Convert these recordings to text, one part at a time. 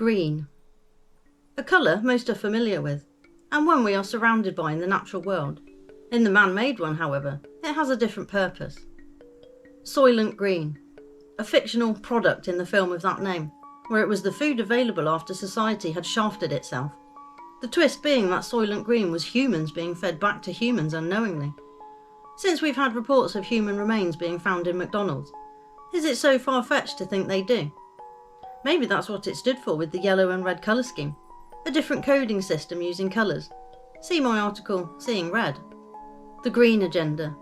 Green. A colour most are familiar with, and one we are surrounded by in the natural world. In the man-made one, however, it has a different purpose. Soilent Green. A fictional product in the film of that name, where it was the food available after society had shafted itself. The twist being that Soilent Green was humans being fed back to humans unknowingly. Since we've had reports of human remains being found in McDonald's, is it so far-fetched to think they do? Maybe that's what it stood for with the yellow and red colour scheme. A different coding system using colours. See my article, Seeing Red. The green agenda.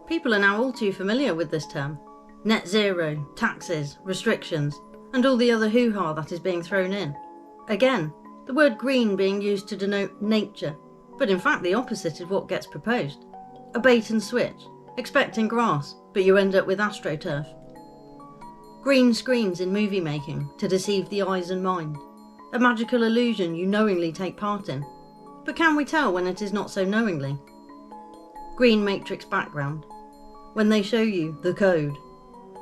People are now all too familiar with this term. Net zero, taxes, restrictions, and all the other hoo-ha that is being thrown in. Again, the word green being used to denote nature, but in fact the opposite is what gets proposed. A bait and switch, expecting grass, but you end up with astroturf. Green screens in movie making to deceive the eyes and mind. A magical illusion you knowingly take part in. But can we tell when it is not so knowingly? Green matrix background. When they show you the code.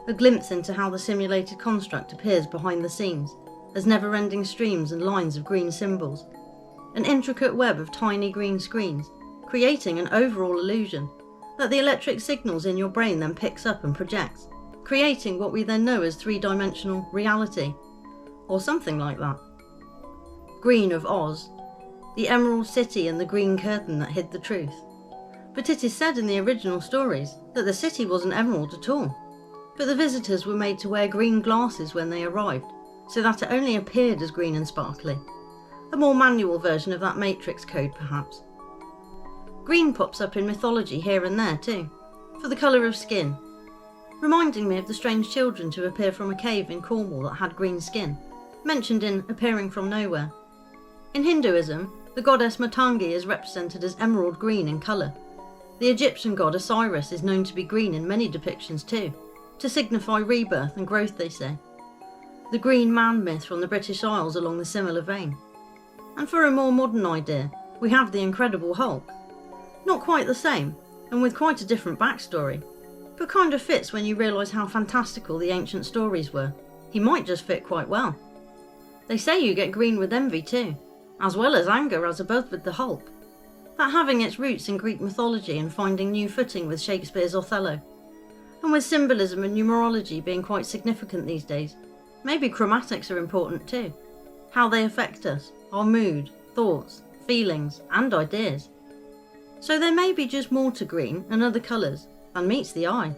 A glimpse into how the simulated construct appears behind the scenes, as never-ending streams and lines of green symbols. An intricate web of tiny green screens, creating an overall illusion that the electric signals in your brain then picks up and projects, creating what we then know as three-dimensional reality, or something like that. Green of Oz, the Emerald City and the green curtain that hid the truth. But it is said in the original stories that the city wasn't emerald at all, but the visitors were made to wear green glasses when they arrived, so that it only appeared as green and sparkly. A more manual version of that matrix code, perhaps. Green pops up in mythology here and there too, for the colour of skin, reminding me of the strange children to appear from a cave in Cornwall that had green skin, mentioned in Appearing from Nowhere. In Hinduism, the goddess Matangi is represented as emerald green in colour. The Egyptian god Osiris is known to be green in many depictions too, to signify rebirth and growth, they say. The green man myth from the British Isles along the similar vein. And for a more modern idea, we have the Incredible Hulk. Not quite the same, and with quite a different backstory, but kind of fits when you realise how fantastical the ancient stories were. He might just fit quite well. They say you get green with envy too, as well as anger as above with the Hulk. That having its roots in Greek mythology and finding new footing with Shakespeare's Othello. And with symbolism and numerology being quite significant these days, maybe chromatics are important too. How they affect us, our mood, thoughts, feelings and ideas. So there may be just more to green and other colours than meets the eye.